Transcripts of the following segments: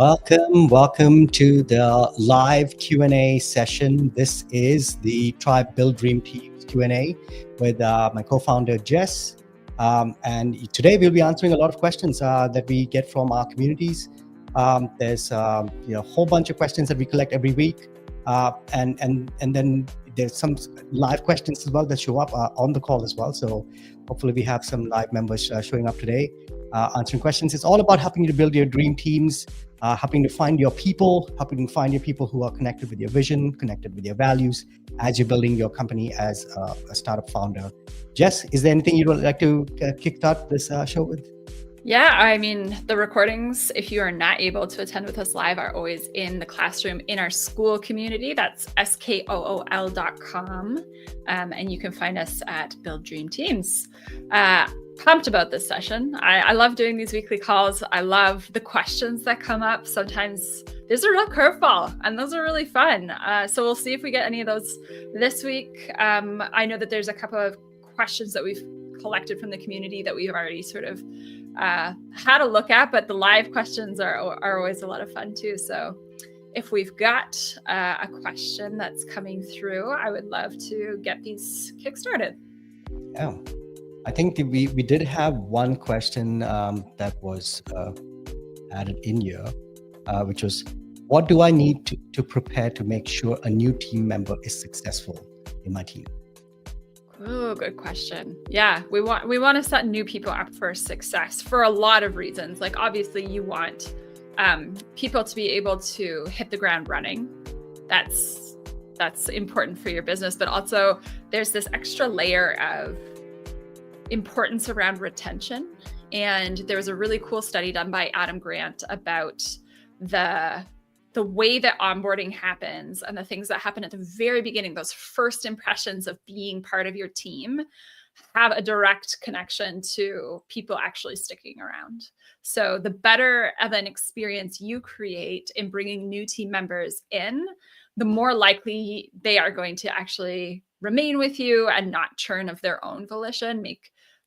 Welcome to the live Q&A session. This is the Trybe Build Dream Teams Q&A with my co-founder Jess. And today we'll be answering a lot of questions that we get from our communities. There's a whole bunch of questions that we collect every week, and then there's some live questions as well that show up on the call as well. So hopefully we have some live members showing up today, answering questions. It's all about helping you to build your dream teams, helping to find your people, who are connected with your vision, connected with your values as you're building your company as a startup founder. Jess, is there anything you'd like to kickstart this show with? Yeah, I mean, the recordings, if you are not able to attend with us live, are always in the classroom in our school community. That's skool.com. And you can find us at Build Dream Teams. Pumped about this session. I love doing these weekly calls. I love the questions that come up. Sometimes there's a real curveball, and those are really fun. So we'll see if we get any of those this week. I know that there's a couple of questions that we've collected from the community that we've already sort of had a look at, but the live questions are always a lot of fun too. So if we've got a question that's coming through, I would love to get these kickstarted. Yeah, I think we did have one question that was added in here, which was, what do I need to prepare to make sure a new team member is successful in my team? Oh, good question. Yeah, we want to set new people up for success for a lot of reasons. Like, obviously, you want people to be able to hit the ground running. That's important for your business, but also there's this extra layer of importance around retention. And there was a really cool study done by Adam Grant about the way that onboarding happens and the things that happen at the very beginning, those first impressions of being part of your team, have a direct connection to people actually sticking around. So the better of an experience you create in bringing new team members in, the more likely they are going to actually remain with you and not churn of their own volition.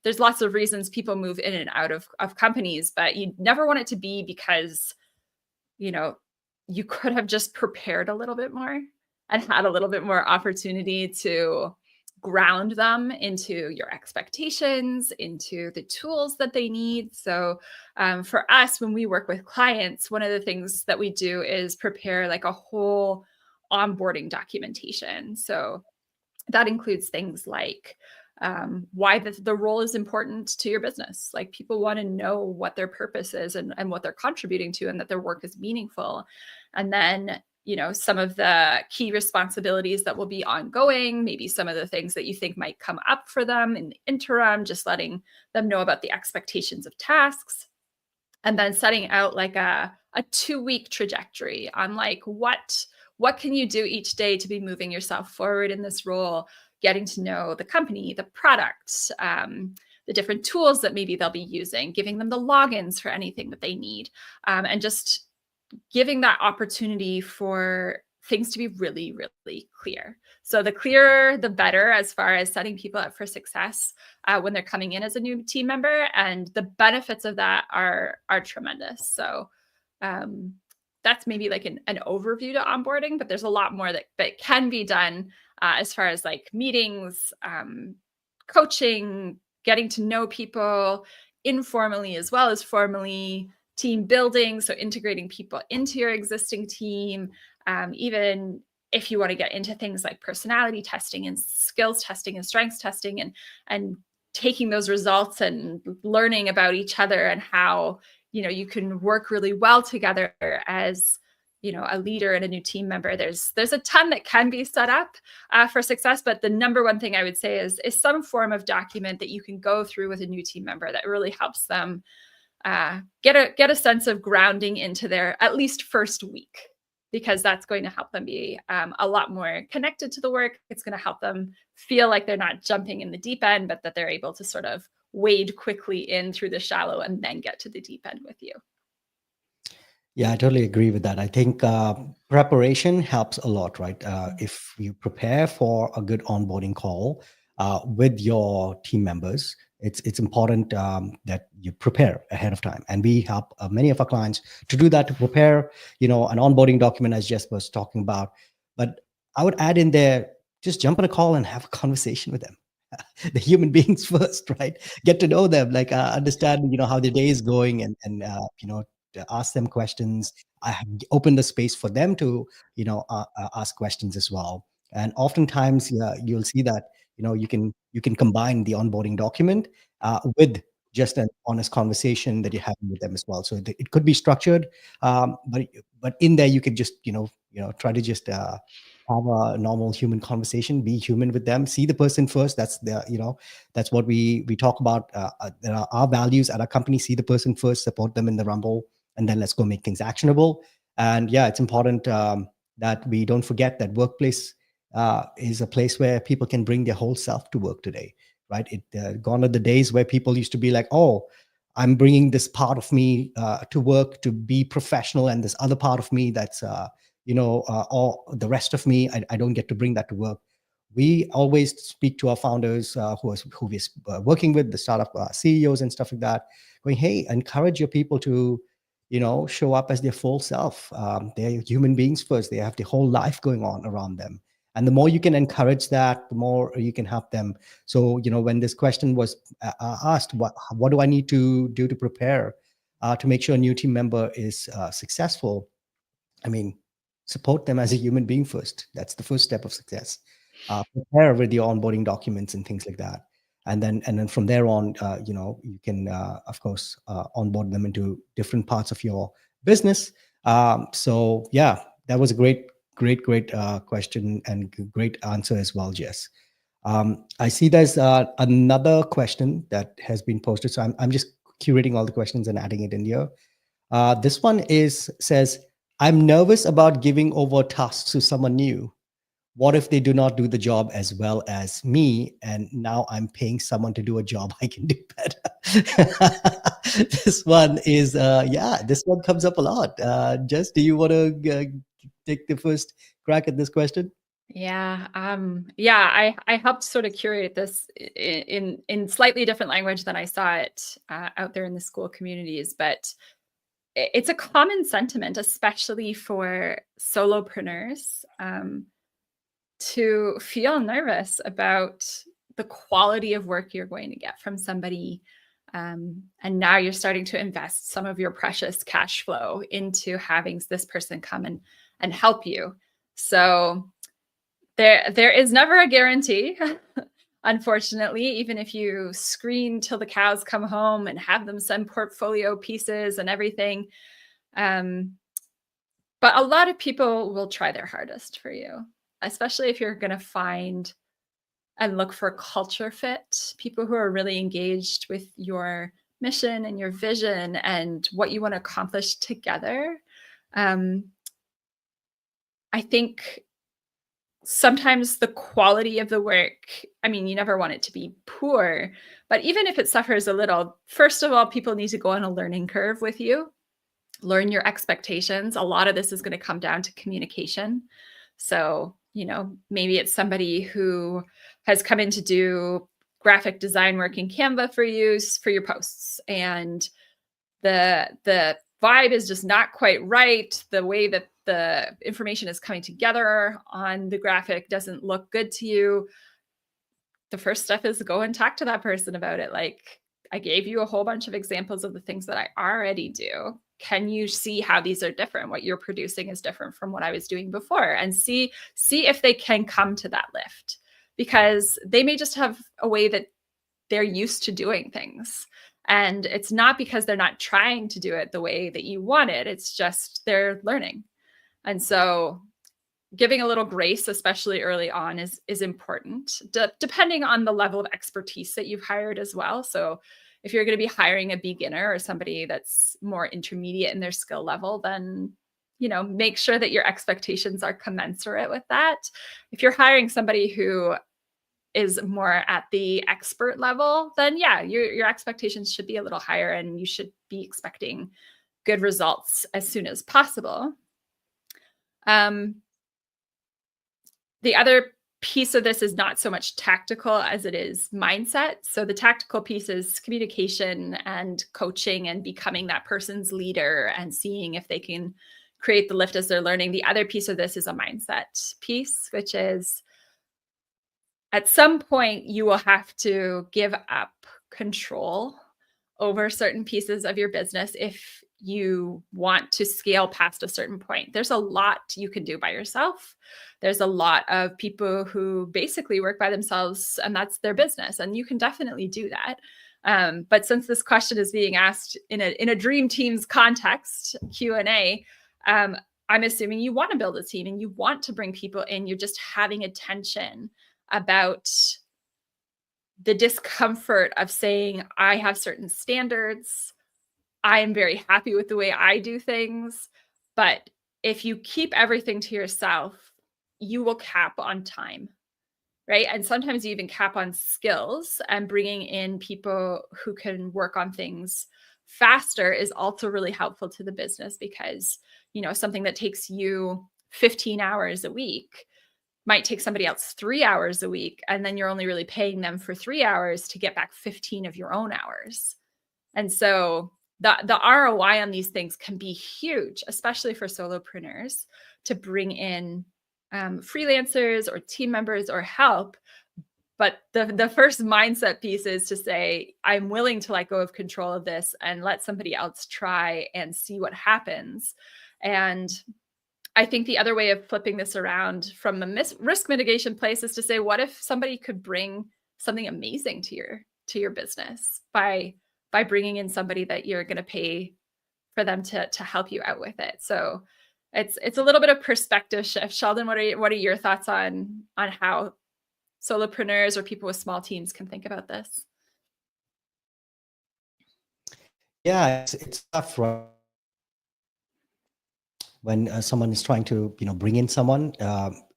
There's lots of reasons people move in and out of companies, but you never want it to be because, you could have just prepared a little bit more and had a little bit more opportunity to ground them into your expectations, into the tools that they need. So for us, when we work with clients, one of the things that we do is prepare like a whole onboarding documentation. So that includes things like why the role is important to your business. Like, people want to know what their purpose is and what they're contributing to, and that their work is meaningful. And then, some of the key responsibilities that will be ongoing, maybe some of the things that you think might come up for them in the interim, just letting them know about the expectations of tasks. And then setting out like a 2-week trajectory on like, what can you do each day to be moving yourself forward in this role, getting to know the company, the product, the different tools that maybe they'll be using, giving them the logins for anything that they need, and just giving that opportunity for things to be really, really clear. So the clearer, the better, as far as setting people up for success when they're coming in as a new team member. And the benefits of that are tremendous. So that's maybe like an overview to onboarding, but there's a lot more that can be done as far as like meetings, coaching, getting to know people informally as well as formally, team building, so integrating people into your existing team. Even if you want to get into things like personality testing and skills testing and strengths testing, and taking those results and learning about each other and how you can work really well together as a leader and a new team member. There's a ton that can be set up for success, but the number one thing I would say is some form of document that you can go through with a new team member that really helps them get a sense of grounding into their at least first week, because that's going to help them be a lot more connected to the work. It's going to help them feel like they're not jumping in the deep end, but that they're able to sort of wade quickly in through the shallow and then get to the deep end with you. Yeah, I totally agree with that. I think preparation helps a lot, right? If you prepare for a good onboarding call with your team members, it's important that you prepare ahead of time, and we help many of our clients to do that, to prepare, an onboarding document, as Jess was talking about. But I would add in there, just jump on a call and have a conversation with them. The human beings first, right? Get to know them, like understand, how their day is going, and to ask them questions. I have opened the space for them to, ask questions as well. And oftentimes, yeah, you'll see that, you can combine the onboarding document with just an honest conversation that you're having with them as well. So it could be structured, but in there you could just, try to just have a normal human conversation, be human with them, see the person first. That's what we talk about. There are our values at our company: see the person first, support them in the rumble, and then let's go make things actionable. And yeah, it's important that we don't forget that workplace is a place where people can bring their whole self to work today, right? Gone are the days where people used to be like, oh, I'm bringing this part of me to work to be professional, and this other part of me that's or the rest of me, I don't get to bring that to work. We always speak to our founders who we're working with, the startup CEOs and stuff like that, going, hey, encourage your people to, show up as their full self. They're human beings first. They have the whole life going on around them. And the more you can encourage that, the more you can help them. So, when this question was asked, what do I need to do to prepare to make sure a new team member is successful? I mean, support them as a human being first. That's the first step of success. Prepare with your onboarding documents and things like that, and then from there on, you can of course onboard them into different parts of your business. So yeah, that was a great question and great answer as well, Jess. I see there's another question that has been posted, so I'm just curating all the questions and adding it in here. This one says, I'm nervous about giving over tasks to someone new. What if they do not do the job as well as me, and now I'm paying someone to do a job I can do better? This one is, this one comes up a lot. Jess, do you want to take the first crack at this question? Yeah. I helped sort of curate this in slightly different language than I saw it out there in the school communities, but it's a common sentiment, especially for solopreneurs, to feel nervous about the quality of work you're going to get from somebody. And now you're starting to invest some of your precious cash flow into having this person come and help you. So there is never a guarantee. Unfortunately, even if you screen till the cows come home and have them send portfolio pieces and everything. But a lot of people will try their hardest for you, especially if you're going to find and look for culture fit, people who are really engaged with your mission and your vision and what you want to accomplish together. I think sometimes the quality of the work, I mean, you never want it to be poor, but even if it suffers a little, first of all, people need to go on a learning curve with you, learn your expectations. A lot of this is going to come down to communication. So, maybe it's somebody who has come in to do graphic design work in Canva for use for your posts, and the vibe is just not quite right. The way that the information is coming together on the graphic doesn't look good to you. The first step is to go and talk to that person about it. Like, I gave you a whole bunch of examples of the things that I already do. Can you see how these are different? What you're producing is different from what I was doing before, and see if they can come to that lift, because they may just have a way that they're used to doing things. And it's not because they're not trying to do it the way that you want it. It's just they're learning. And so giving a little grace, especially early on, is important, depending on the level of expertise that you've hired as well. So if you're going to be hiring a beginner or somebody that's more intermediate in their skill level, then, make sure that your expectations are commensurate with that. If you're hiring somebody who is more at the expert level, then yeah, your expectations should be a little higher, and you should be expecting good results as soon as possible. The other piece of this is not so much tactical as it is mindset. So the tactical piece is communication and coaching and becoming that person's leader and seeing if they can create the lift as they're learning. The other piece of this is a mindset piece, which is at some point you will have to give up control over certain pieces of your business if you want to scale past a certain point. There's a lot you can do by yourself. There's a lot of people who basically work by themselves and that's their business. And you can definitely do that. But since this question is being asked in a dream team's context, Q&A, I'm assuming you want to build a team and you want to bring people in. You're just having a tension about the discomfort of saying, I have certain standards. I am very happy with the way I do things. But if you keep everything to yourself, you will cap on time, right? And sometimes you even cap on skills, and bringing in people who can work on things faster is also really helpful to the business because, something that takes you 15 hours a week might take somebody else 3 hours a week. And then you're only really paying them for 3 hours to get back 15 of your own hours. And so the ROI on these things can be huge, especially for solopreneurs, to bring in freelancers or team members or help. But the first mindset piece is to say, I'm willing to let go of control of this and let somebody else try and see what happens. And I think the other way of flipping this around from the risk mitigation place is to say, what if somebody could bring something amazing to your business by bringing in somebody that you're going to pay for them to help you out with it? So it's a little bit of perspective shift. Sheldon, what are your thoughts on how solopreneurs or people with small teams can think about this? Yeah, it's tough, right? When someone is trying to, bring in someone,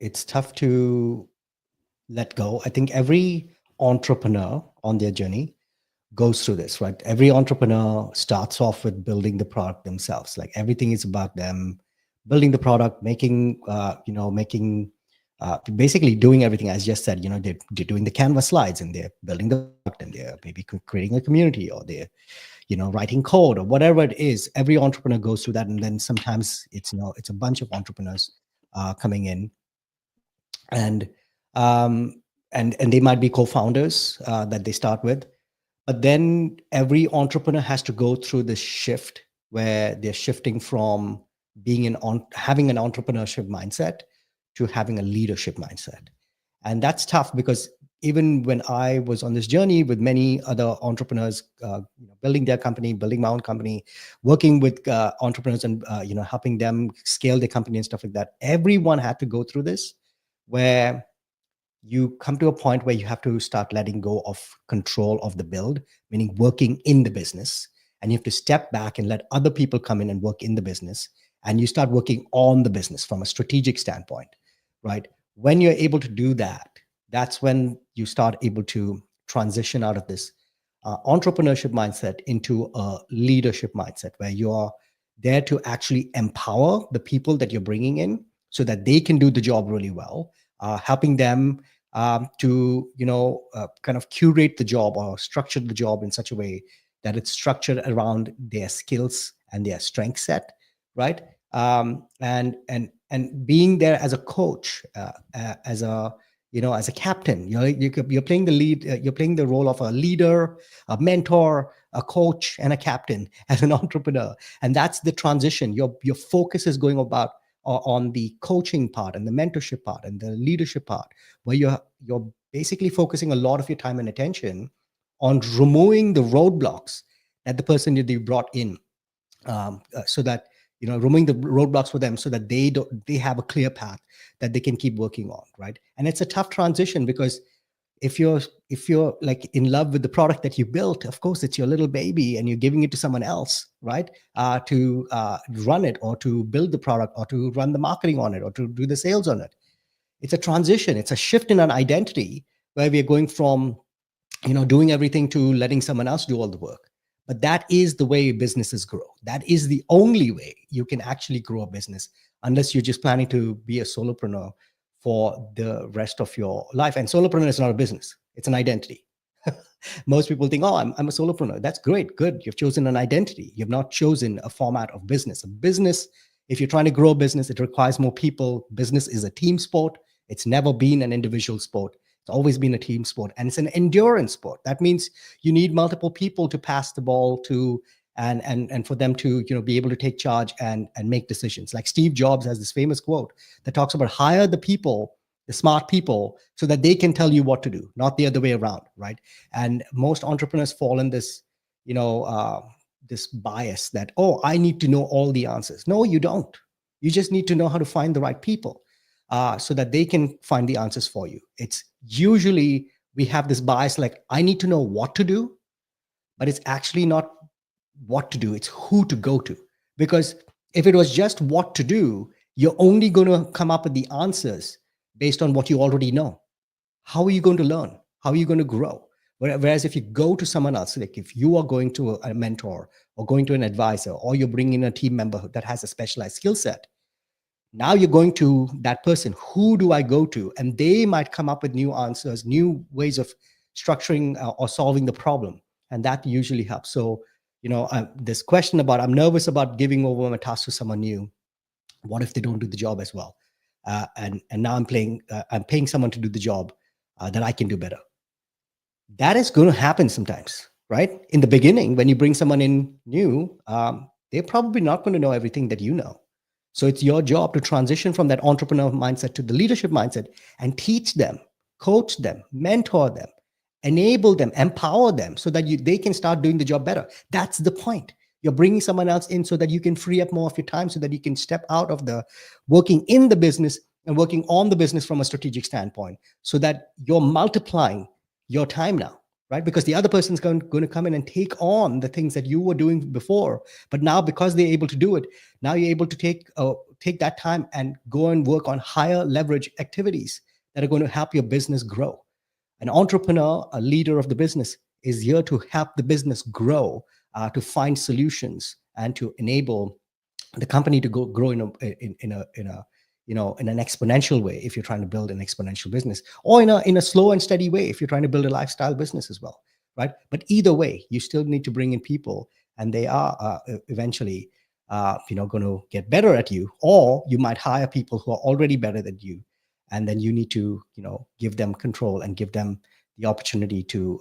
it's tough to let go. I think every entrepreneur on their journey goes through this, right? Every entrepreneur starts off with building the product themselves. Like everything is about them building the product, making, basically doing everything. As Jess said, they're doing the Canva slides and they're building the product and they're maybe creating a community or they're writing code or whatever it is. Every entrepreneur goes through that. And then sometimes it's a bunch of entrepreneurs coming in and they might be co-founders that they start with. But then every entrepreneur has to go through this shift where they're shifting from having an entrepreneurship mindset to having a leadership mindset. And that's tough because even when I was on this journey with many other entrepreneurs, building their company, building my own company, working with entrepreneurs and, helping them scale their company and stuff like that, everyone had to go through this where you come to a point where you have to start letting go of control of the build, meaning working in the business. And you have to step back and let other people come in and work in the business. And you start working on the business from a strategic standpoint, right? When you're able to do that, that's when you start able to transition out of this entrepreneurship mindset into a leadership mindset where you are there to actually empower the people that you're bringing in so that they can do the job really well, helping them to, kind of curate the job or structure the job in such a way that it's structured around their skills and their strength set, right? And being there as a coach, as a captain, you're playing the lead, you're playing the role of a leader, a mentor, a coach, and a captain as an entrepreneur. And that's the transition. Your focus is going about on the coaching part and the mentorship part and the leadership part, where you're basically focusing a lot of your time and attention on removing the roadblocks that the person that you brought in, so that removing the roadblocks for them so that they have a clear path that they can keep working on, right? And it's a tough transition because if you're like in love with the product that you built, of course it's your little baby and you're giving it to someone else, right? To run it or to build the product or to run the marketing on it or to do the sales on it. It's a transition. It's a shift in an identity where we're going from, doing everything to letting someone else do all the work. But that is the way businesses grow. That is the only way you can actually grow a business, unless you're just planning to be a solopreneur for the rest of your life. And solopreneur is not a business, it's an identity. Most people think, oh, I'm a solopreneur. That's great, good. You've chosen an identity. You've not chosen a format of business. A business, if you're trying to grow a business, it requires more people. Business is a team sport. It's never been an individual sport. It's always been a team sport, and it's an endurance sport. That means you need multiple people to pass the ball to, and for them to be able to take charge and make decisions. Like Steve Jobs has this famous quote that talks about hire the people, the smart people, so that they can tell you what to do, not the other way around, right? And most entrepreneurs fall in this, this bias that, oh, I need to know all the answers. No, you don't. You just need to know how to find the right people so that they can find the answers for you. It's usually we have this bias like, I need to know what to do, but it's actually not what to do. It's who to go to. Because if it was just what to do, you're only going to come up with the answers based on what you already know. How are you going to learn? How are you going to grow? Whereas if you go to someone else, like if you are going to a mentor or going to an advisor, or you're bringing in a team member that has a specialized skill set, now you're going to that person. Who do I go to? And they might come up with new answers, new ways of structuring or solving the problem. And that usually helps. So, this question about, I'm nervous about giving over my task to someone new. What if they don't do the job as well? And now I'm paying someone to do the job that I can do better. That is going to happen sometimes, right? In the beginning, when you bring someone in new, they're probably not going to know everything that you know. So it's your job to transition from that entrepreneur mindset to the leadership mindset and teach them, coach them, mentor them, enable them, empower them so that they can start doing the job better. That's the point. You're bringing someone else in so that you can free up more of your time, so that you can step out of the working in the business and working on the business from a strategic standpoint, so that you're multiplying your time now, right? Because the other person's going to come in and take on the things that you were doing before. But now, because they're able to do it, now you're able to take that time and go and work on higher leverage activities that are going to help your business grow. An entrepreneur, a leader of the business, is here to help the business grow, to find solutions, and to enable the company to grow in an exponential way, if you're trying to build an exponential business, or in a slow and steady way if you're trying to build a lifestyle business as well, right? But either way, you still need to bring in people, and they are eventually going to get better at you, or you might hire people who are already better than you, and then you need to give them control and give them the opportunity to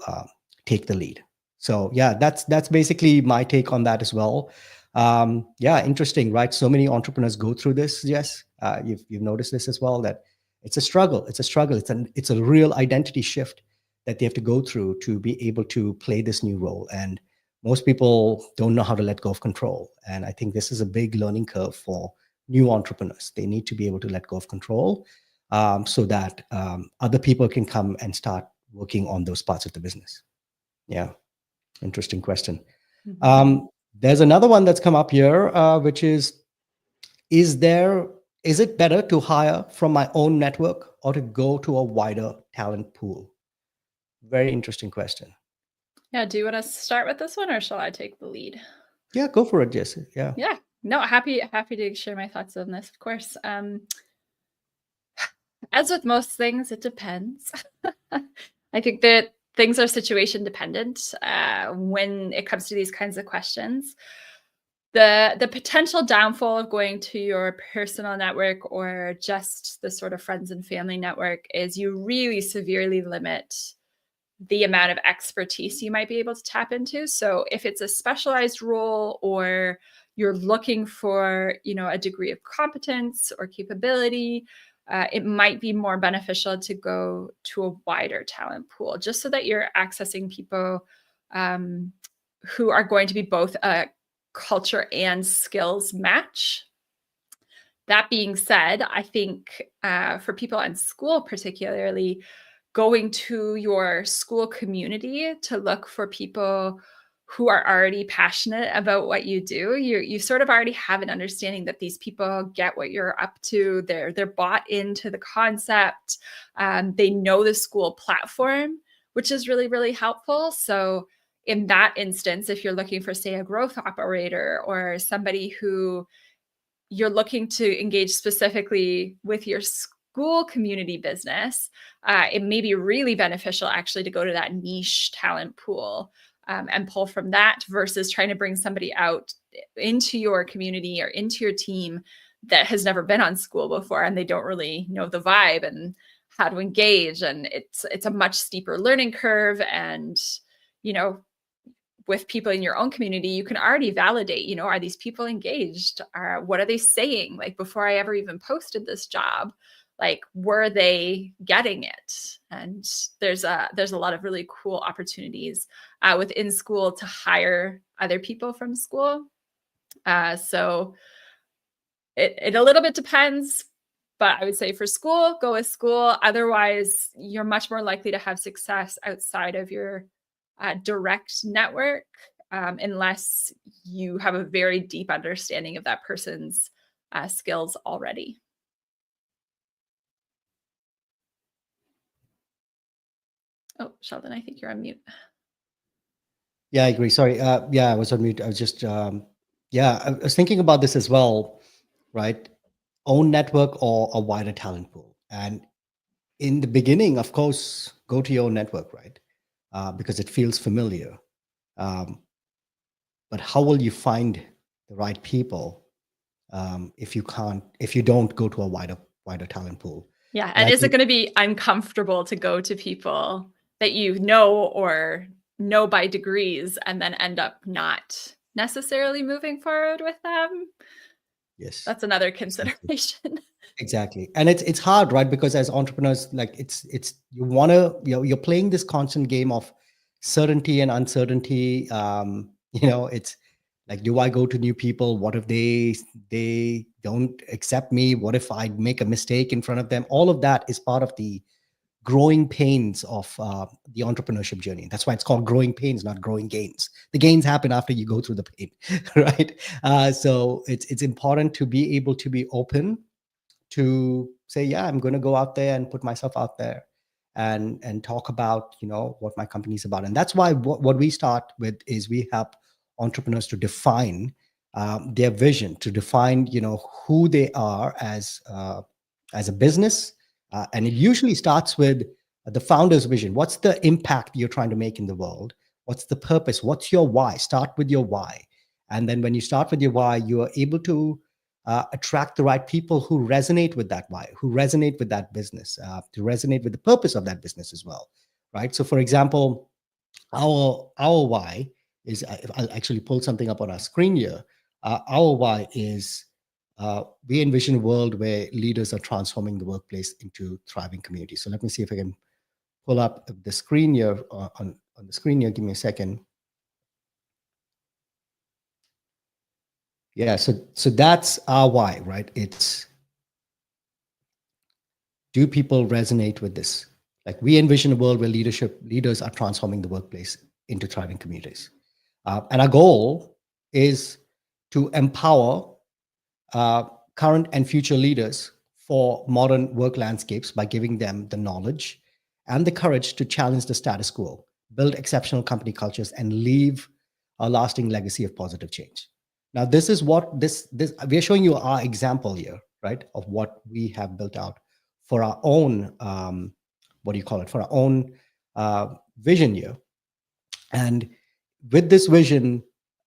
take the lead. So yeah, that's basically my take on that as well. Interesting, right? So many entrepreneurs go through this. Yes, you've noticed this as well, that it's a struggle. It's a real identity shift that they have to go through to be able to play this new role. And most people don't know how to let go of control. And I think this is a big learning curve for new entrepreneurs. They need to be able to let go of control so that other people can come and start working on those parts of the business. Yeah, interesting question. Mm-hmm. There's another one that's come up here, which is it better to hire from my own network or to go to a wider talent pool? Very interesting question. Yeah. Do you want to start with this one, or shall I take the lead? Yeah, go for it, Jess. Yeah. Yeah. No, happy to share my thoughts on this, of course. As with most things, it depends. I think that things are situation dependent when it comes to these kinds of questions. The potential downfall of going to your personal network or just the sort of friends and family network is you really severely limit the amount of expertise you might be able to tap into. So if it's a specialized role, or you're looking for, a degree of competence or capability, it might be more beneficial to go to a wider talent pool, just so that you're accessing people who are going to be both a culture and skills match. That being said, I think for people in school, particularly, going to your school community to look for people who are already passionate about what you do, you sort of already have an understanding that these people get what you're up to. They're bought into the concept. They know the school platform, which is really, really helpful. So in that instance, if you're looking for, say, a growth operator or somebody who you're looking to engage specifically with your school community business, it may be really beneficial actually to go to that niche talent pool and pull from that versus trying to bring somebody out into your community or into your team that has never been on school before and they don't really know the vibe and how to engage. And it's a much steeper learning curve. And, you know, with people in your own community, you can already validate, you know, are these people engaged? What are they saying? Like before I ever even posted this job, like, were they getting it? And there's a lot of really cool opportunities within school to hire other people from school. So it a little bit depends, but I would say for school, go with school. Otherwise, you're much more likely to have success outside of your direct network, unless you have a very deep understanding of that person's skills already. Oh, Sheldon, I think you're on mute. Yeah, I agree. Sorry. Yeah, I was on mute. I was just, yeah, I was thinking about this as well, right? Own network or a wider talent pool. And in the beginning, of course, go to your own network, right? Because it feels familiar. But how will you find the right people if you don't go to a wider talent pool? Yeah. And And I is it think, going to be uncomfortable to go to people that you know or know by degrees and then end up not necessarily moving forward with them? yes, That's another exactly. consideration. Exactly. And it's hard, right? Because as entrepreneurs, like it's you're playing this constant game of certainty and uncertainty. It's like, do I go to new people? What if they don't accept me? What if I make a mistake in front of them? All of that is part of the growing pains of the entrepreneurship journey. That's why it's called growing pains, not growing gains. The gains happen after you go through the pain, right? So it's important to be able to be open to say, yeah, I'm going to go out there and put myself out there and talk about, what my company is about. And that's why what we start with is we help entrepreneurs to define their vision, to define, who they are as a business. And it usually starts with the founder's vision. What's the impact you're trying to make in the world? What's the purpose? What's your why? Start with your why. And then when you start with your why, you are able to attract the right people who resonate with that why, who resonate with that business, to resonate with the purpose of that business as well, right? So, for example, our why is, I'll actually pull something up on our screen here. Our why is we envision a world where leaders are transforming the workplace into thriving communities. So let me see if I can pull up the screen here on the screen here. Give me a second. Yeah, so that's our why, right? It's, do people resonate with this? Like, we envision a world where leaders are transforming the workplace into thriving communities. And our goal is to empower current and future leaders for modern work landscapes by giving them the knowledge and the courage to challenge the status quo, build exceptional company cultures, and leave a lasting legacy of positive change. Now, this is what this we are showing you our example here, right, of what we have built out for our own what do you call it, for our own vision here. And with this vision,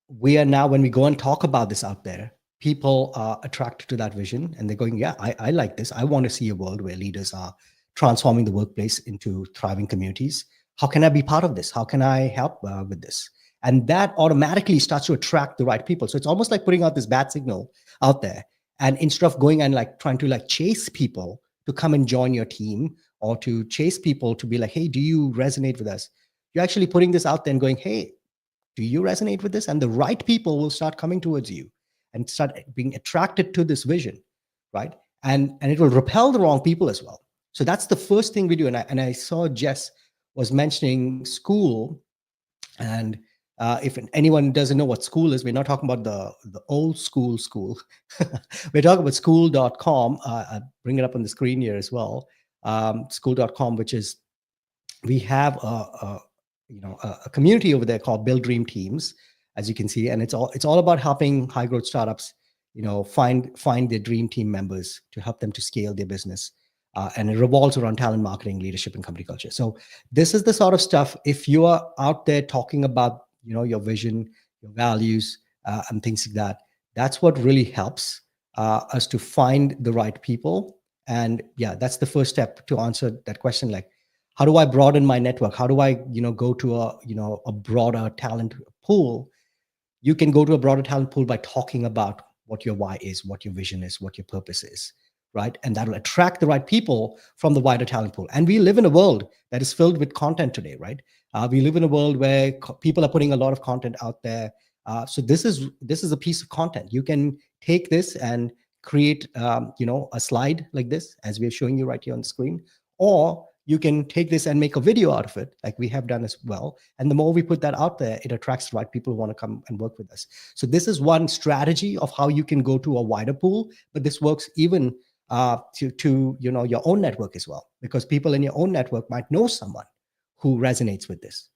we are now, when we go and talk about this out there, people are attracted to that vision and they're going, yeah, I like this. I want to see a world where leaders are transforming the workplace into thriving communities. How can I be part of this? How can I help with this? And that automatically starts to attract the right people. So it's almost like putting out this bad signal out there. And instead of going and like trying to like chase people to come and join your team, or to chase people to be like, hey, do you resonate with us? You're actually putting this out there and going, hey, do you resonate with this? And the right people will start coming towards you and start being attracted to this vision, right? And it will repel the wrong people as well. So that's the first thing we do. And I saw Jess was mentioning school. And if anyone doesn't know what school is, we're not talking about the old school. We're talking about school.com. I'll bring it up on the screen here as well. School.com, which is, we have a community over there called Build Dream Teams, as you can see, and it's all about helping high growth startups, find their dream team members to help them to scale their business. and it revolves around talent marketing, leadership, and company culture. So this is the sort of stuff. If you are out there talking about, your vision, your values, and things like that, that's what really helps us to find the right people. And yeah, that's the first step to answer that question. Like, how do I broaden my network? How do I, go to a broader talent pool? You can go to a broader talent pool by talking about what your why is, what your vision is, what your purpose is, right? And that'll attract the right people from the wider talent pool. And we live in a world that is filled with content today, right? We live in a world where people are putting a lot of content out there. So this is a piece of content. You can take this and create, a slide like this, as we're showing you right here on the screen, or you can take this and make a video out of it, like we have done as well. And the more we put that out there, it attracts the right people who want to come and work with us. So this is one strategy of how you can go to a wider pool, but this works even to your own network as well, because people in your own network might know someone who resonates with this.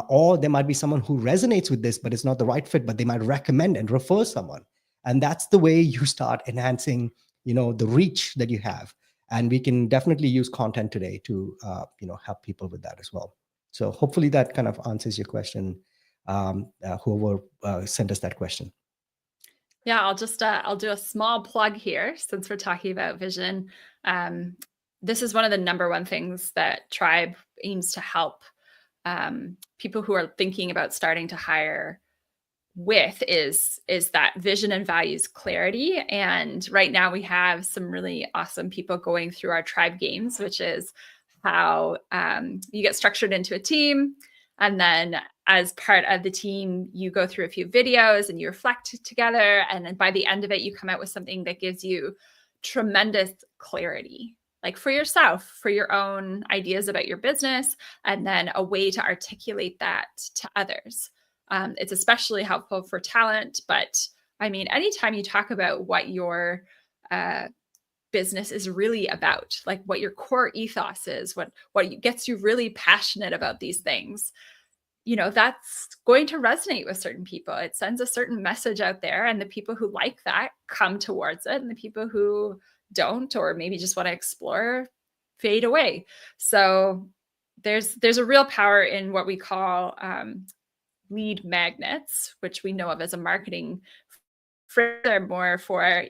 Or there might be someone who resonates with this, but it's not the right fit, but they might recommend and refer someone. And that's the way you start enhancing, the reach that you have. And we can definitely use content today to, help people with that as well. So hopefully that kind of answers your question, whoever sent us that question. Yeah, I'll do a small plug here since we're talking about vision. This is one of the number one things that Trybe aims to help people who are thinking about starting to hire with is that vision and values clarity. And right now we have some really awesome people going through our Trybe games, which is how you get structured into a team. And then as part of the team, you go through a few videos and you reflect together. And then by the end of it, you come out with something that gives you tremendous clarity, like for yourself, for your own ideas about your business, and then a way to articulate that to others. It's especially helpful for talent, but I mean, anytime you talk about what your business is really about, like what your core ethos is, what gets you really passionate about these things, that's going to resonate with certain people. It sends a certain message out there, and the people who like that come towards it, and the people who don't, or maybe just want to explore, fade away. So there's a real power in what we call lead magnets, which we know of as a marketing phrase, more for,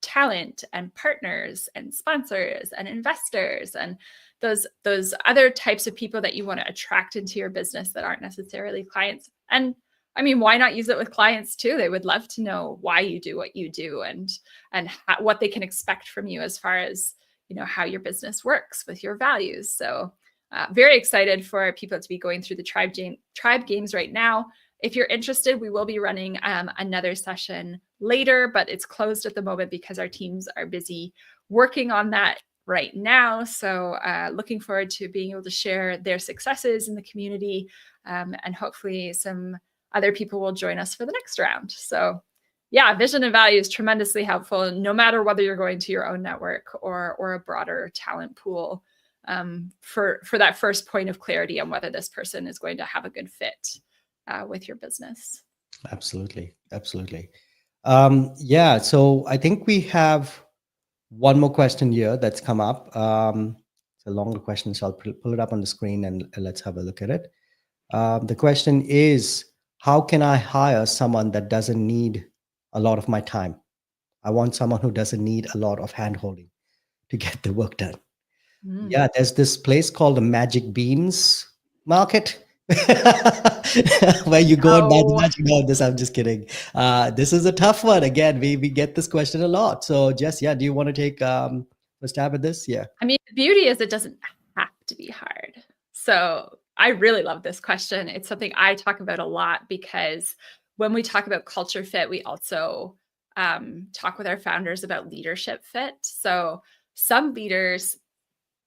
talent and partners and sponsors and investors and those other types of people that you want to attract into your business that aren't necessarily clients. And I mean, why not use it with clients too? They would love to know why you do what you do and what they can expect from you as far as, how your business works with your values. So very excited for people to be going through the Trybe games right now. If you're interested, we will be running another session later, but it's closed at the moment because our teams are busy working on that right now. So looking forward to being able to share their successes in the community, and hopefully some other people will join us for the next round. So yeah, vision and value is tremendously helpful, no matter whether you're going to your own network or a broader talent pool, for that first point of clarity on whether this person is going to have a good fit with your business. Absolutely. Yeah, so I think we have one more question here that's come up. It's a longer question, so I'll pull it up on the screen and let's have a look at it. The question is, how can I hire someone that doesn't need a lot of my time? I want someone who doesn't need a lot of handholding to get the work done. Yeah, there's this place called the Magic Beans Market where you go and buy the magic. No, I'm just kidding. This is a tough one. Again, we get this question a lot. So Jess, yeah, do you want to take a stab at this? Yeah. I mean, the beauty is it doesn't have to be hard. So I really love this question. It's something I talk about a lot because when we talk about culture fit, we also talk with our founders about leadership fit. So some leaders,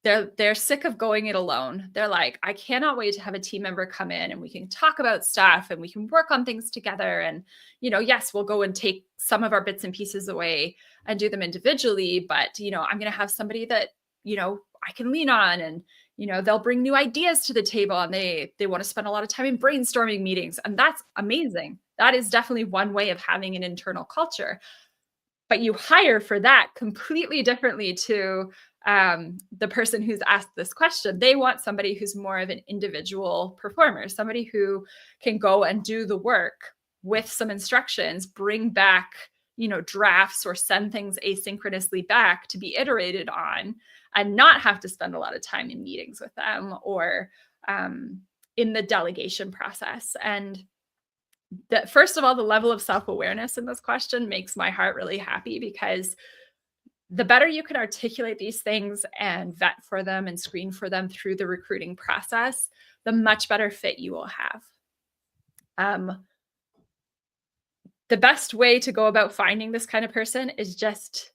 they're sick of going it alone. They're like, I cannot wait to have a team member come in and we can talk about stuff and we can work on things together. And, yes, we'll go and take some of our bits and pieces away and do them individually. But, I'm going to have somebody that, I can lean on, and, they'll bring new ideas to the table, and they want to spend a lot of time in brainstorming meetings. And that's amazing. That is definitely one way of having an internal culture. But you hire for that completely differently to the person who's asked this question, they want somebody who's more of an individual performer, somebody who can go and do the work with some instructions, bring back, drafts, or send things asynchronously back to be iterated on, and not have to spend a lot of time in meetings with them or in the delegation process. And first of all, the level of self-awareness in this question makes my heart really happy, because the better you can articulate these things and vet for them and screen for them through the recruiting process, the much better fit you will have. The best way to go about finding this kind of person is just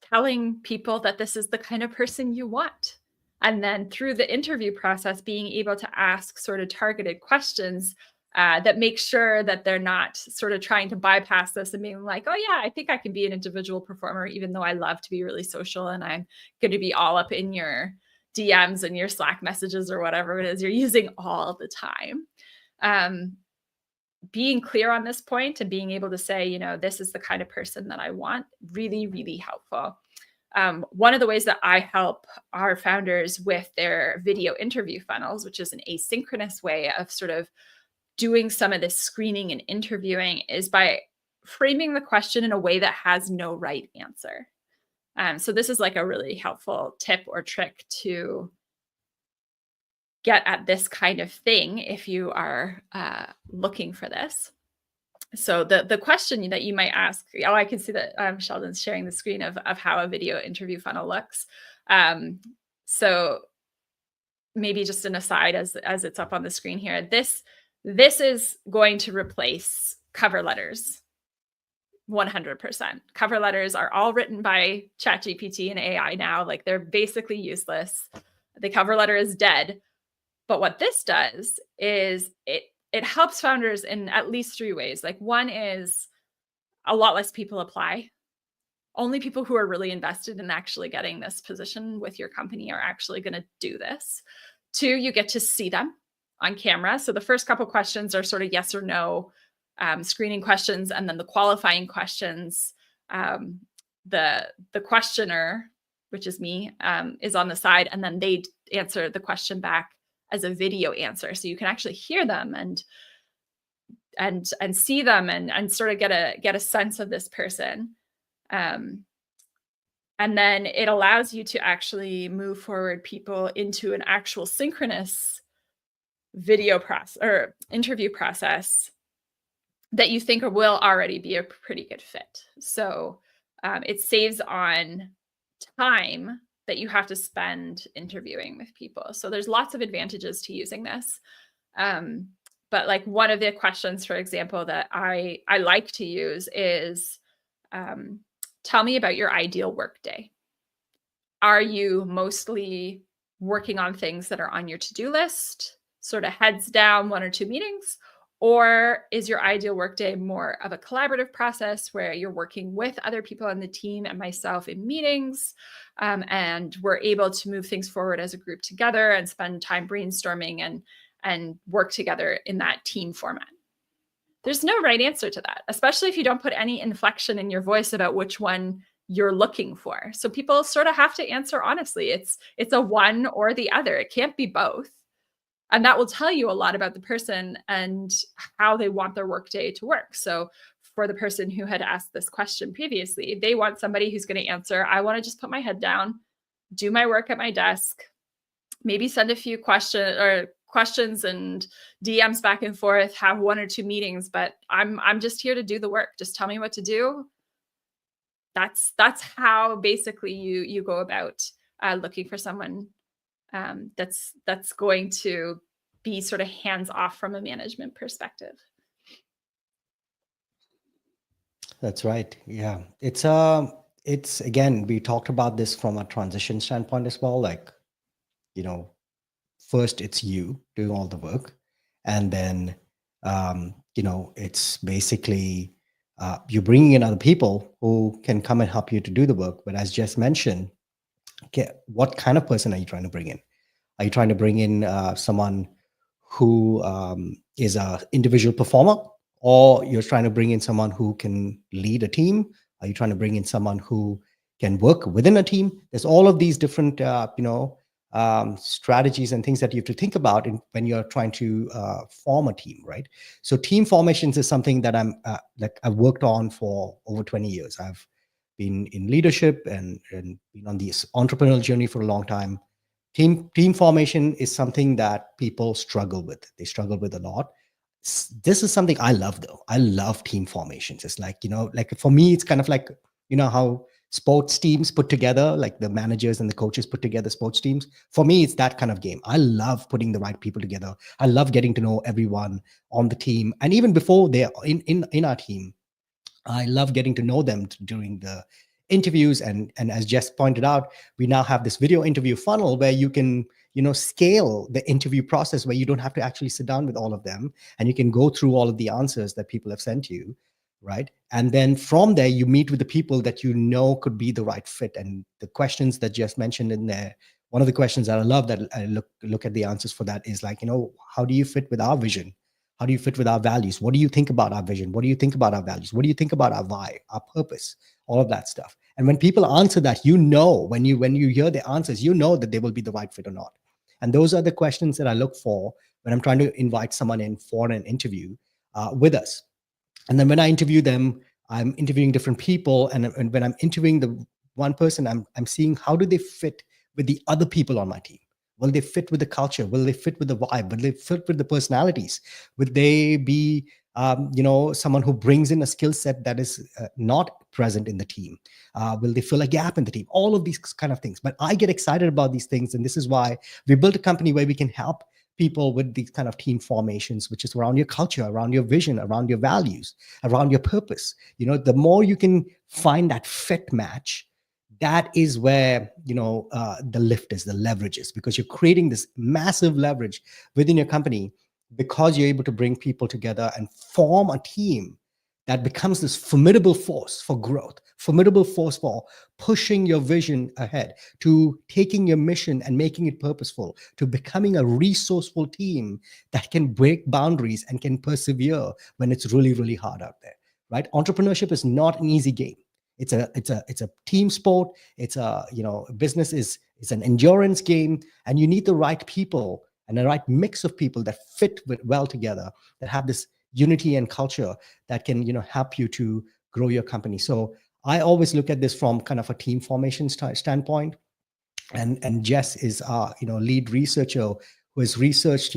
telling people that this is the kind of person you want. And then through the interview process, being able to ask sort of targeted questions that make sure that they're not sort of trying to bypass this and being like, oh yeah, I think I can be an individual performer, even though I love to be really social and I'm going to be all up in your DMs and your Slack messages or whatever it is you're using all the time. Being clear on this point and being able to say, this is the kind of person that I want, really, really helpful. One of the ways that I help our founders with their video interview funnels, which is an asynchronous way of sort of doing some of this screening and interviewing, is by framing the question in a way that has no right answer. So this is like a really helpful tip or trick to get at this kind of thing if you are looking for this. So the question that you might ask, I can see that Sheldon's sharing the screen of how a video interview funnel looks. So maybe just an aside as it's up on the screen here, this is going to replace cover letters 100%. Cover letters are all written by ChatGPT and AI now. Like, they're basically useless. The cover letter is dead. But what this does is it helps founders in at least 3 ways. Like, one is a lot less people apply. Only people who are really invested in actually getting this position with your company are actually going to do this. 2, you get to see them on camera. So the first couple questions are sort of yes or no screening questions, and then the qualifying questions, the questioner, which is me, is on the side, and then they answer the question back as a video answer, so you can actually hear them and see them and sort of get a sense of this person. And then it allows you to actually move forward people into an actual synchronous video process or interview process that you think will already be a pretty good fit. So it saves on time that you have to spend interviewing with people. So there's lots of advantages to using this. But like, one of the questions, for example, that I like to use is, tell me about your ideal workday. Are you mostly working on things that are on your to-do list, sort of heads down 1 or 2 meetings? Or is your ideal workday more of a collaborative process where you're working with other people on the team and myself in meetings, and we're able to move things forward as a group together and spend time brainstorming and work together in that team format? There's no right answer to that, especially if you don't put any inflection in your voice about which one you're looking for. So people sort of have to answer honestly. It's a one or the other. It can't be both. And that will tell you a lot about the person and how they want their workday to work. So for the person who had asked this question previously, they want somebody who's going to answer, I want to just put my head down, do my work at my desk, maybe send a few questions and DMs back and forth, have 1 or 2 meetings, but I'm just here to do the work. Just tell me what to do. That's how basically you go about looking for someone that's going to be sort of hands off from a management perspective. That's right. Yeah. It's again, we talked about this from a transition standpoint as well. Like, first it's you doing all the work, and then, it's basically you're bringing in other people who can come and help you to do the work. But as Jess mentioned, what kind of person are you trying to bring in? Are you trying to bring in someone who is an individual performer, or you're trying to bring in someone who can lead a team? Are you trying to bring in someone who can work within a team. There's all of these different, strategies and things that you have to think about when you're trying to form a team, right? So team formations is something that I've worked on for over 20 years. I've been in leadership and been on this entrepreneurial journey for a long time. Team formation is something that people struggle with. They struggle with a lot. This is something I love, though. I love team formations. It's like, like for me, it's kind of like, how sports teams put together, like the managers and the coaches put together sports teams. For me, it's that kind of game. I love putting the right people together. I love getting to know everyone on the team. And even before they're in our team, I love getting to know them during the interviews. And as Jess pointed out, we now have this video interview funnel where you can, scale the interview process where you don't have to actually sit down with all of them, and you can go through all of the answers that people have sent you, right? And then from there, you meet with the people that could be the right fit. And the questions that Jess mentioned in there, one of the questions that I love that I look at the answers for that is like, how do you fit with our vision? How do you fit with our values? What do you think about our vision? What do you think about our values? What do you think about our why, our purpose, all of that stuff? And when people answer that, when you hear the answers, that they will be the right fit or not. And those are the questions that I look for when I'm trying to invite someone in for an interview with us. And then when I interview them, I'm interviewing different people. And when I'm interviewing the one person, I'm seeing how do they fit with the other people on my team. Will they fit with the culture? Will they fit with the vibe? Will they fit with the personalities? Would they be, someone who brings in a skill set that is not present in the team? Will they fill a gap in the team? All of these kind of things. But I get excited about these things. And this is why we built a company where we can help people with these kind of team formations, which is around your culture, around your vision, around your values, around your purpose. The more you can find that fit match, that is where the lift is, the leverage is, because you're creating this massive leverage within your company because you're able to bring people together and form a team that becomes this formidable force for growth, formidable force for pushing your vision ahead, to taking your mission and making it purposeful, to becoming a resourceful team that can break boundaries and can persevere when it's really, really hard out there, right? Entrepreneurship is not an easy game. It's a team sport. Business is an endurance game, and you need the right people and the right mix of people that fit well together, that have this unity and culture that can help you to grow your company. So I always look at this from kind of a team formation standpoint. And Jess is our lead researcher who has researched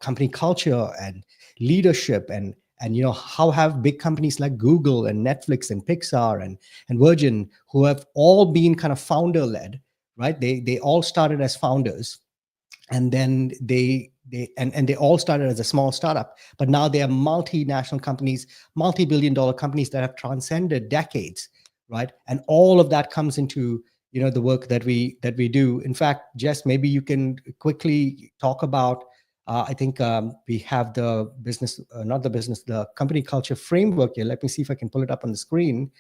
company culture and leadership and how have big companies like Google and Netflix and Pixar and Virgin, who have all been kind of founder led, right? They all started as founders, and then they all started as a small startup, but now they are multinational companies, multi-billion-dollar companies that have transcended decades, right? And all of that comes into the work that we do. In fact, Jess, maybe you can quickly talk about. I think we have the the company culture framework here. Let me see if I can pull it up on the screen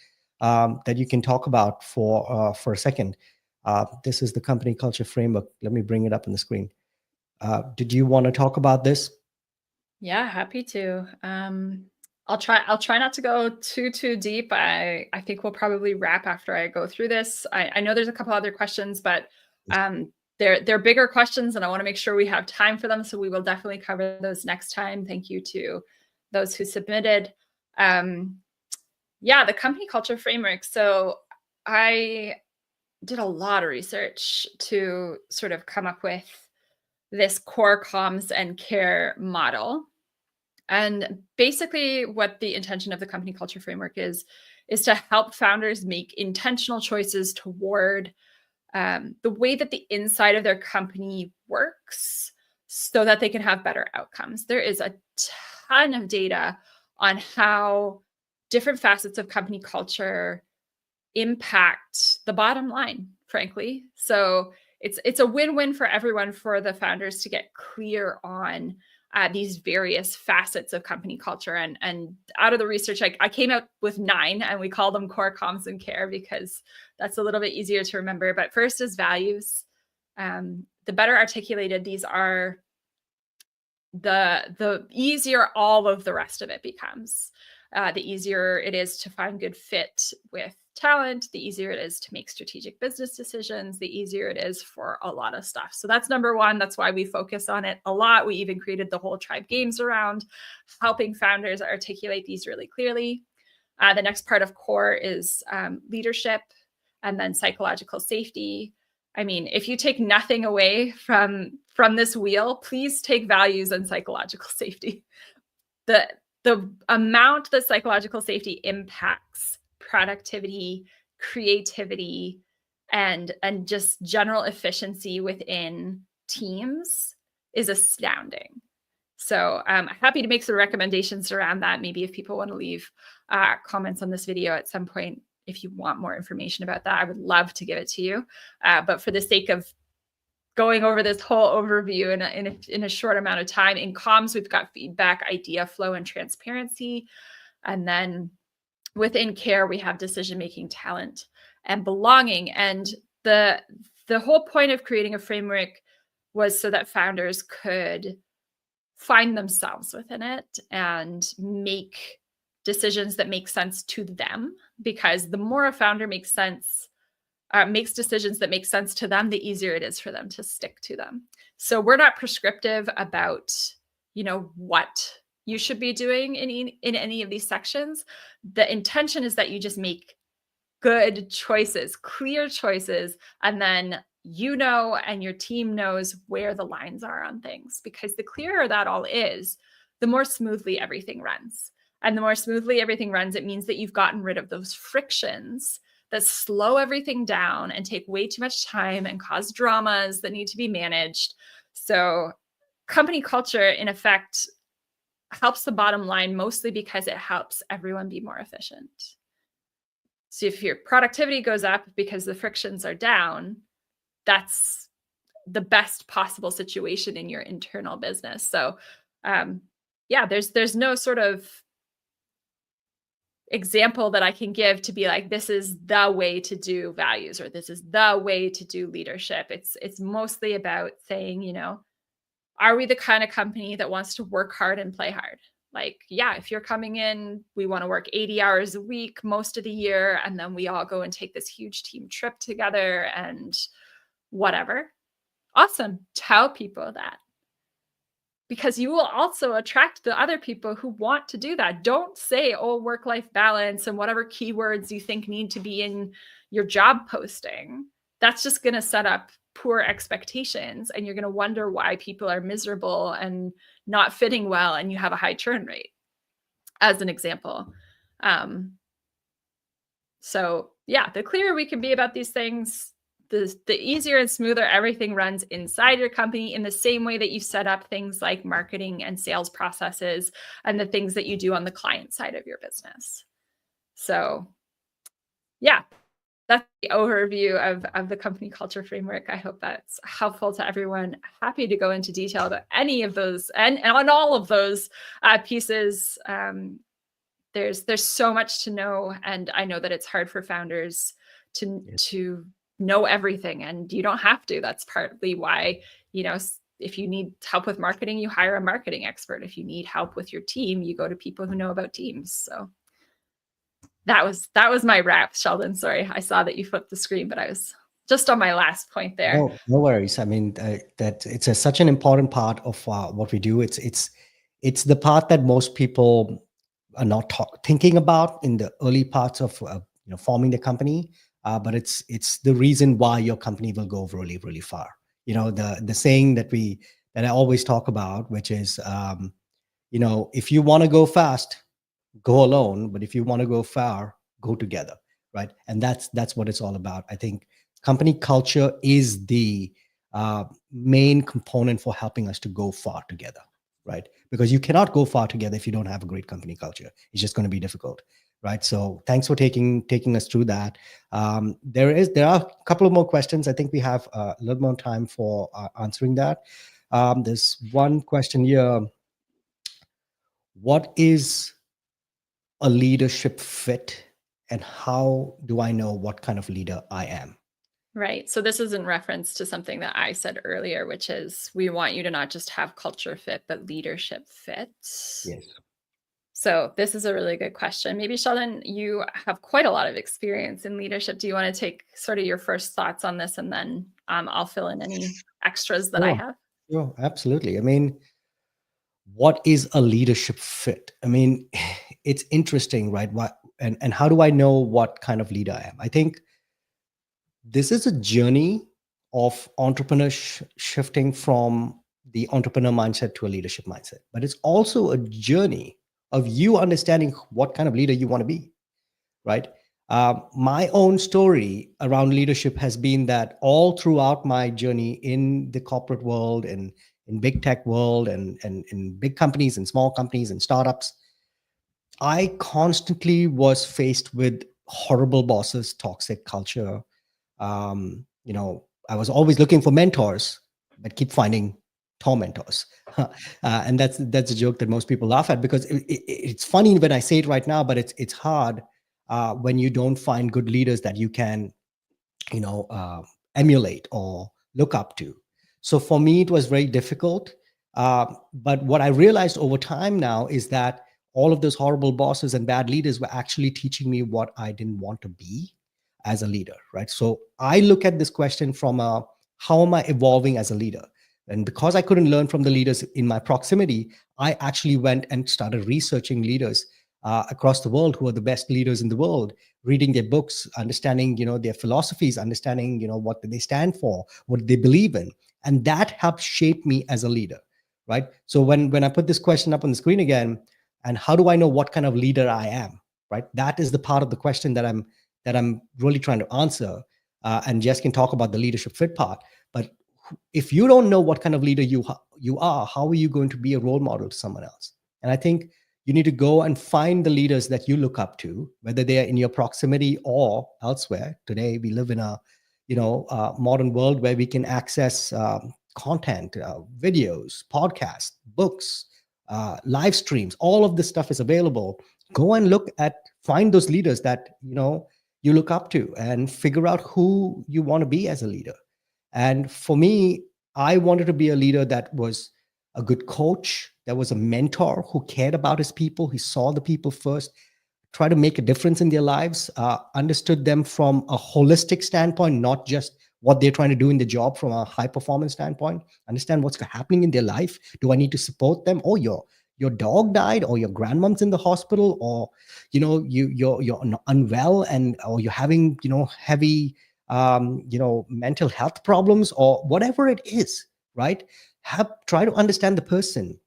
that you can talk about for a second. This is the company culture framework. Let me bring it up on the screen. Did you want to talk about this? Yeah, happy to. I'll try not to go too deep. I think we'll probably wrap after I go through this. I know there's a couple other questions, but they're bigger questions, and I want to make sure we have time for them. So we will definitely cover those next time. Thank you to those who submitted. The company culture framework. So I did a lot of research to sort of come up with this core comms and care model. And basically what the intention of the company culture framework is to help founders make intentional choices toward the way that the inside of their company works so that they can have better outcomes. There is a ton of data on how different facets of company culture impact the bottom line, frankly. So it's a win-win for everyone, for the founders to get clear on these various facets of company culture. And out of the research, I came out with 9, and we call them core comms and care because that's a little bit easier to remember. But first is values. The better articulated these are, the easier all of the rest of it becomes. The easier it is to find good fit with talent, the easier it is to make strategic business decisions, the easier it is for a lot of stuff. So that's number one. That's why we focus on it a lot. We even created the whole Trybe games around helping founders articulate these really clearly. The next part of core is leadership, and then psychological safety. I mean, if you take nothing away from this wheel, please take values and psychological safety. The amount that psychological safety impacts productivity, creativity, and just general efficiency within teams is astounding. So I'm happy to make some recommendations around that. Maybe if people want to leave comments on this video at some point, if you want more information about that, I would love to give it to you. But for the sake of going over this whole overview in a short amount of time, in comms, we've got feedback, idea flow, and transparency. And then within care, we have decision-making, talent, and belonging. And the whole point of creating a framework was so that founders could find themselves within it and make decisions that make sense to them. Because the more a founder makes decisions that make sense to them, the easier it is for them to stick to them. So we're not prescriptive about, what you should be doing in any of these sections. The intention is that you just make good choices, clear choices, and then and your team knows where the lines are on things. Because the clearer that all is, the more smoothly everything runs. And the more smoothly everything runs, it means that you've gotten rid of those frictions that slow everything down and take way too much time and cause dramas that need to be managed. So company culture, in effect, helps the bottom line mostly because it helps everyone be more efficient. So if your productivity goes up because the frictions are down, that's the best possible situation in your internal business. So there's no sort of example that I can give to be like, this is the way to do values, or this is the way to do leadership. It's mostly about saying, are we the kind of company that wants to work hard and play hard? Like, yeah, if you're coming in, we want to work 80 hours a week most of the year, and then we all go and take this huge team trip together and whatever. Awesome. Tell people that. Because you will also attract the other people who want to do that. Don't say, work-life balance and whatever keywords you think need to be in your job posting. That's just going to set up poor expectations, and you're going to wonder why people are miserable and not fitting well, and you have a high churn rate, as an example. The clearer we can be about these things, the easier and smoother everything runs inside your company, in the same way that you set up things like marketing and sales processes and the things that you do on the client side of your business. So that's the overview of the company culture framework. I hope that's helpful to everyone. Happy to go into detail about any of those and on all of those pieces. There's so much to know, and I know that it's hard for founders to know everything, and you don't have to. That's partly why, if you need help with marketing, you hire a marketing expert. If you need help with your team, you go to people who know about teams. So that was my wrap, Sheldon. Sorry, I saw that you flipped the screen, but I was just on my last point there. No worries. I mean, that it's such an important part of what we do. It's the part that most people are not thinking about in the early parts of forming the company. But it's the reason why your company will go really, really far. The saying that I always talk about, which is, if you want to go fast, go alone. But if you want to go far, go together, right? And that's what it's all about. I think company culture is the main component for helping us to go far together, right? Because you cannot go far together if you don't have a great company culture. It's just going to be difficult. Right. So thanks for taking us through that. There are a couple of more questions. I think we have a little more time for answering that. There's one question here. What is a leadership fit, and how do I know what kind of leader I am? Right. So this is in reference to something that I said earlier, which is we want you to not just have culture fit, but leadership fit. Yes. So this is a really good question. Maybe Sheldon, you have quite a lot of experience in leadership. Do you want to take sort of your first thoughts on this, and then I'll fill in any extras that I Sure, have? sure, absolutely. I mean, what is a leadership fit? I mean, it's interesting, right? What and how do I know what kind of leader I am? I think this is a journey of entrepreneurs shifting from the entrepreneur mindset to a leadership mindset, but it's also a journey of you understanding what kind of leader you want to be, right? My own story around leadership has been that all throughout my journey in the corporate world and in big tech world and in big companies and small companies and startups, I constantly was faced with horrible bosses, toxic culture. I was always looking for mentors, but keep finding tormentors. And that's a joke that most people laugh at because it's funny when I say it right now, but it's hard when you don't find good leaders that you can emulate or look up to. So for me, it was very difficult. But what I realized over time now is that all of those horrible bosses and bad leaders were actually teaching me what I didn't want to be as a leader, right? So I look at this question from a how am I evolving as a leader? And because I couldn't learn from the leaders in my proximity, I actually went and started researching leaders across the world who are the best leaders in the world, reading their books, understanding their philosophies, understanding what they stand for, what they believe in, and that helped shape me as a leader, right? So when I put this question up on the screen again, and how do I know what kind of leader I am, right? That is the part of the question that I'm really trying to answer. And Jess can talk about the leadership fit part. But if you don't know what kind of leader you are, how are you going to be a role model to someone else? And I think you need to go and find the leaders that you look up to, whether they are in your proximity or elsewhere. Today, we live in a modern world where we can access content, videos, podcasts, books, live streams. All of this stuff is available. Go and find those leaders that you look up to, and figure out who you want to be as a leader. And for me, I wanted to be a leader that was a good coach, that was a mentor who cared about his people. He saw the people first, try to make a difference in their lives, understood them from a holistic standpoint, not just what they're trying to do in the job from a high performance standpoint. Understand what's happening in their life. Do I need to support them? Oh, your dog died, or your grandmom's in the hospital, or you're unwell, and or you're having heavy mental health problems, or whatever it is, right? Try to understand the person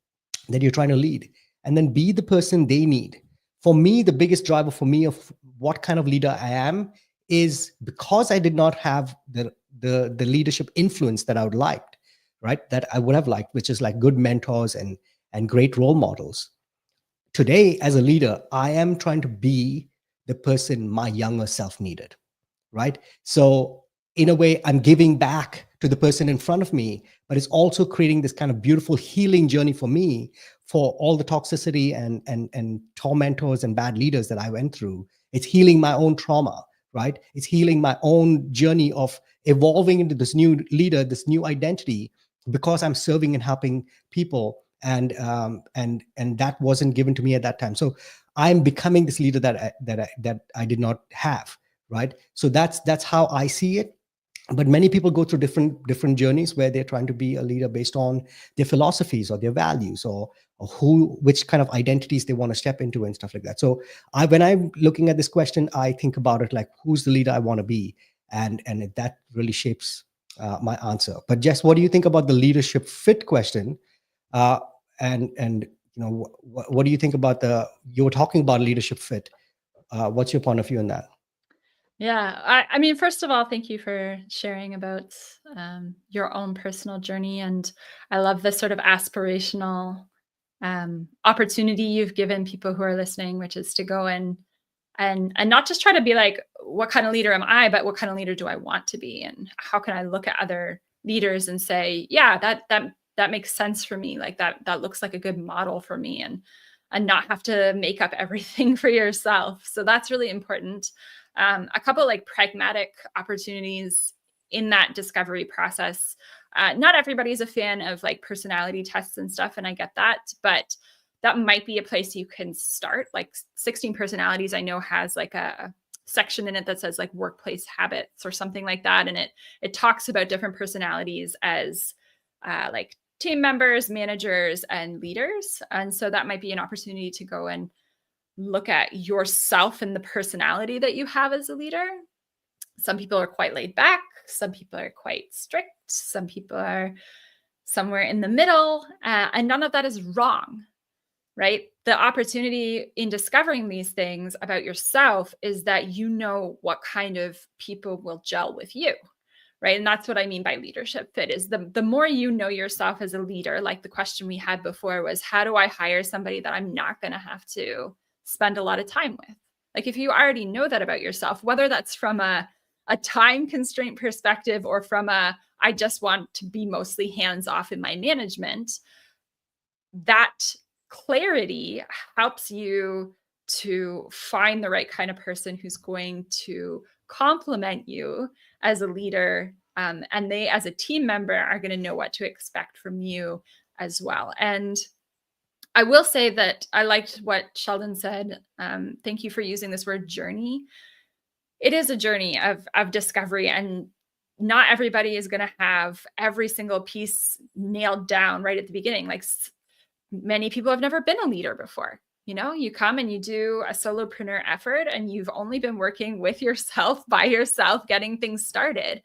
that you're trying to lead, and then be the person they need. For me, the biggest driver for me of what kind of leader I am is because I did not have the leadership influence that I would liked, right? That I would have liked, which is like good mentors and great role models. Today, as a leader, I am trying to be the person my younger self needed, right? So in a way, I'm giving back to the person in front of me, but it's also creating this kind of beautiful healing journey for me, for all the toxicity and tormentors and bad leaders that I went through. It's healing my own trauma, right? It's healing my own journey of evolving into this new leader, this new identity, because I'm serving and helping people, and that wasn't given to me at that time. So I'm becoming this leader that I did not have, right? So that's how I see it. But many people go through different journeys where they're trying to be a leader based on their philosophies or their values, or which kind of identities they want to step into and stuff like that. So when I'm looking at this question, I think about it like, who's the leader I want to be, and that really shapes my answer. But Jess, what do you think about the leadership fit question? uh, and what do you think about you were talking about leadership fit? What's your point of view on that? Yeah, I mean, first of all, thank you for sharing about your own personal journey, and I love this sort of aspirational opportunity you've given people who are listening, which is to go and not just try to be like, what kind of leader am I, but what kind of leader do I want to be, and how can I look at other leaders and say, yeah, that makes sense for me, like that looks like a good model for me, and not have to make up everything for yourself. So that's really important. A couple like pragmatic opportunities in that discovery process. Not everybody's a fan of like personality tests and stuff, and I get that, but that might be a place you can start. Like 16 Personalities, I know, has like a section in it that says like workplace habits or something like that. And it talks about different personalities as like team members, managers, and leaders. And so that might be an opportunity to go and look at yourself and the personality that you have as a leader. Some people are quite laid back. Some people are quite strict. Some people are somewhere in the middle. And none of that is wrong, right? The opportunity in discovering these things about yourself is that you know what kind of people will gel with you, right? And that's what I mean by leadership fit, is the more you know yourself as a leader, like the question we had before was, how do I hire somebody that I'm not going to have to spend a lot of time with? Like if you already know that about yourself, whether that's from a time constraint perspective or from I just want to be mostly hands off in my management, that clarity helps you to find the right kind of person who's going to complement you as a leader. And they, as a team member, are going to know what to expect from you as well. And I will say that I liked what Sheldon said. Thank you for using this word journey. It is a journey of discovery, and not everybody is going to have every single piece nailed down right at the beginning. Like many people have never been a leader before. You know, you come and you do a solopreneur effort and you've only been working with yourself, by yourself, getting things started.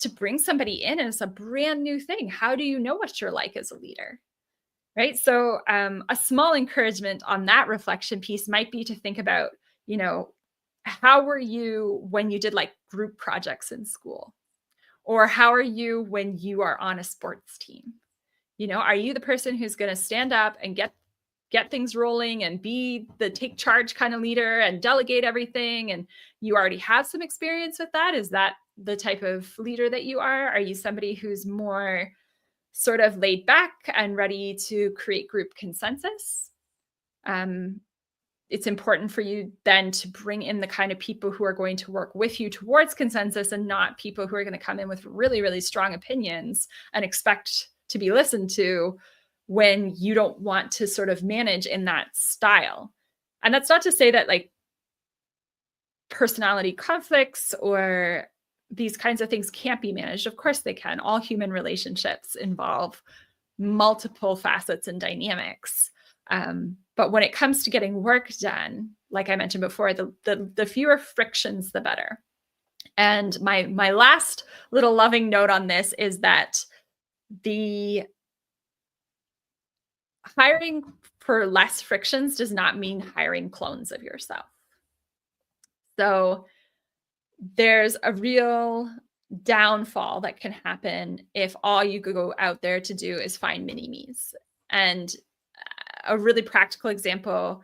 To bring somebody in is a brand new thing. How do you know what you're like as a leader? Right. So a small encouragement on that reflection piece might be to think about, you know, how were you when you did like group projects in school? Or how are you when you are on a sports team? You know, are you the person who's going to stand up and get things rolling and be the take charge kind of leader and delegate everything? And you already have some experience with that. Is that the type of leader that you are? Are you somebody who's more sort of laid back and ready to create group consensus? It's important for you then to bring in the kind of people who are going to work with you towards consensus, and not people who are going to come in with really, really strong opinions and expect to be listened to when you don't want to sort of manage in that style. And that's not to say that like personality conflicts or these kinds of things can't be managed. Of course they can. All human relationships involve multiple facets and dynamics. But when it comes to getting work done, like I mentioned before, the fewer frictions, the better. And my last little loving note on this is that the hiring for less frictions does not mean hiring clones of yourself. So there's a real downfall that can happen if all you go out there to do is find mini-me's. And a really practical example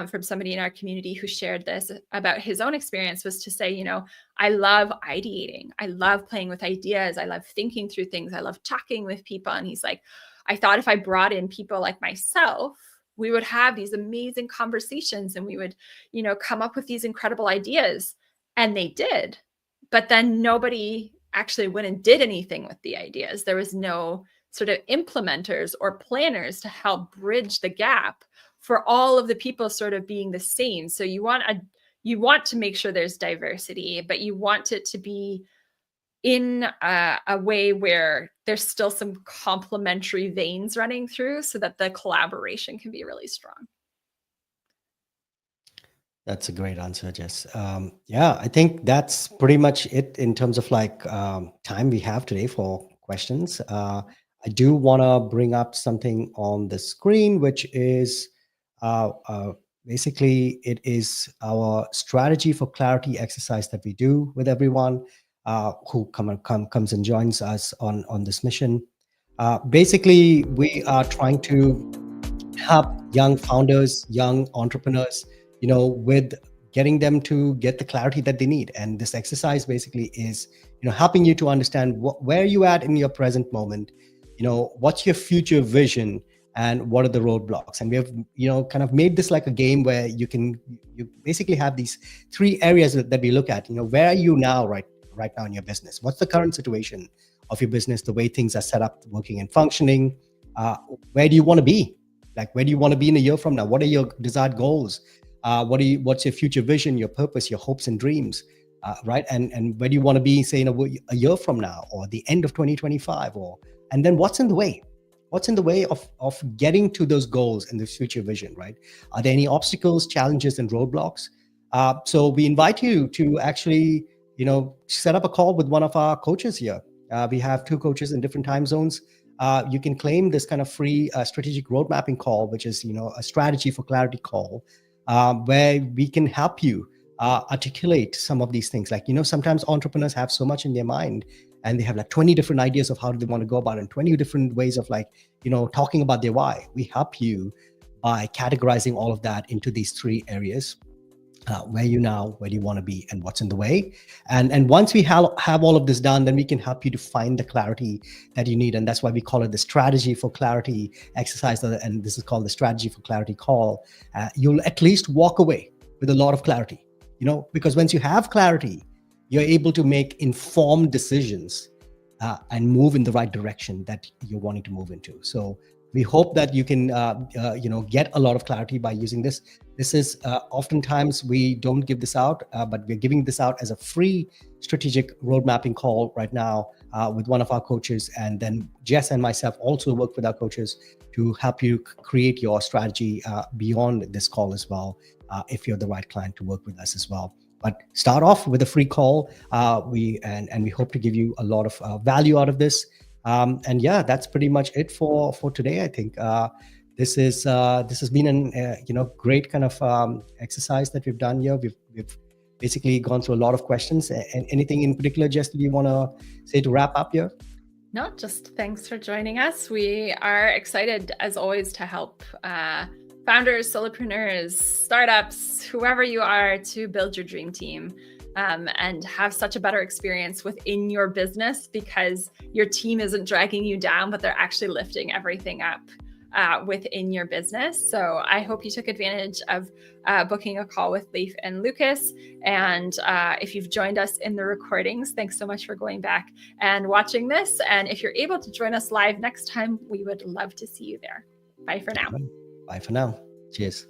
from somebody in our community who shared this about his own experience was to say, you know, I love ideating. I love playing with ideas. I love thinking through things. I love talking with people. And he's like, I thought if I brought in people like myself, we would have these amazing conversations and we would, you know, come up with these incredible ideas. And they did. But then nobody actually went and did anything with the ideas. There was no sort of implementers or planners to help bridge the gap for all of the people sort of being the same. So you want to make sure there's diversity, but you want it to be in a way where there's still some complementary veins running through so that the collaboration can be really strong. That's a great answer, Jess. Yeah, I think that's pretty much it in terms of like time we have today for questions. I do want to bring up something on the screen, which is basically it is our strategy for clarity exercise that we do with everyone who comes and joins us on this mission. Basically, we are trying to help young founders, young entrepreneurs, you know, with getting them to get the clarity that they need. And this exercise basically is, you know, helping you to understand where you at in your present moment, you know, what's your future vision and what are the roadblocks. And we have, you know, kind of made this like a game where you basically have these three areas that we look at. You know, where are you now, right now in your business? What's the current situation of your business, the way things are set up, working and functioning? Where do you want to be, Like, where do you want to be in a year from now? What are your desired goals? What's your future vision, your purpose, your hopes and dreams? Right. And where do you want to be, say, in a year from now, or the end of 2025, and then what's in the way? What's in the way of getting to those goals and this future vision, right? Are there any obstacles, challenges, and roadblocks? So we invite you to actually, set up a call with one of our coaches here. We have 2 coaches in different time zones. You can claim this kind of free strategic road mapping call, which is, a strategy for clarity call, where we can help you articulate some of these things. Like, sometimes entrepreneurs have so much in their mind, and they have like 20 different ideas of how they want to go about it, and 20 different ways of talking about their why. We help you by categorizing all of that into these 3 areas. Where you now, where do you want to be, and what's in the way. And once we have all of this done, then we can help you to find the clarity that you need. And that's why we call it the strategy for clarity exercise. And this is called the strategy for clarity call. You'll at least walk away with a lot of clarity, because once you have clarity, you're able to make informed decisions and move in the right direction that you're wanting to move into. So we hope that you can, get a lot of clarity by using this. This is oftentimes we don't give this out, but we're giving this out as a free strategic road mapping call right now with one of our coaches. And then Jess and myself also work with our coaches to help you create your strategy beyond this call as well, if you're the right client to work with us as well. But start off with a free call. We hope to give you a lot of value out of this. And yeah, that's pretty much it for today. I think this has been an great kind of exercise that we've done here. We've basically gone through a lot of questions. And anything in particular, Jess, do you want to say to wrap up here? No, just thanks for joining us. We are excited, as always, to help founders, solopreneurs, startups, whoever you are, to build your dream team. And have such a better experience within your business, because your team isn't dragging you down, but they're actually lifting everything up within your business. So I hope you took advantage of booking a call with Leif and Lucas. And if you've joined us in the recordings, thanks so much for going back and watching this. And if you're able to join us live next time, we would love to see you there. Bye for now. Bye for now. Cheers.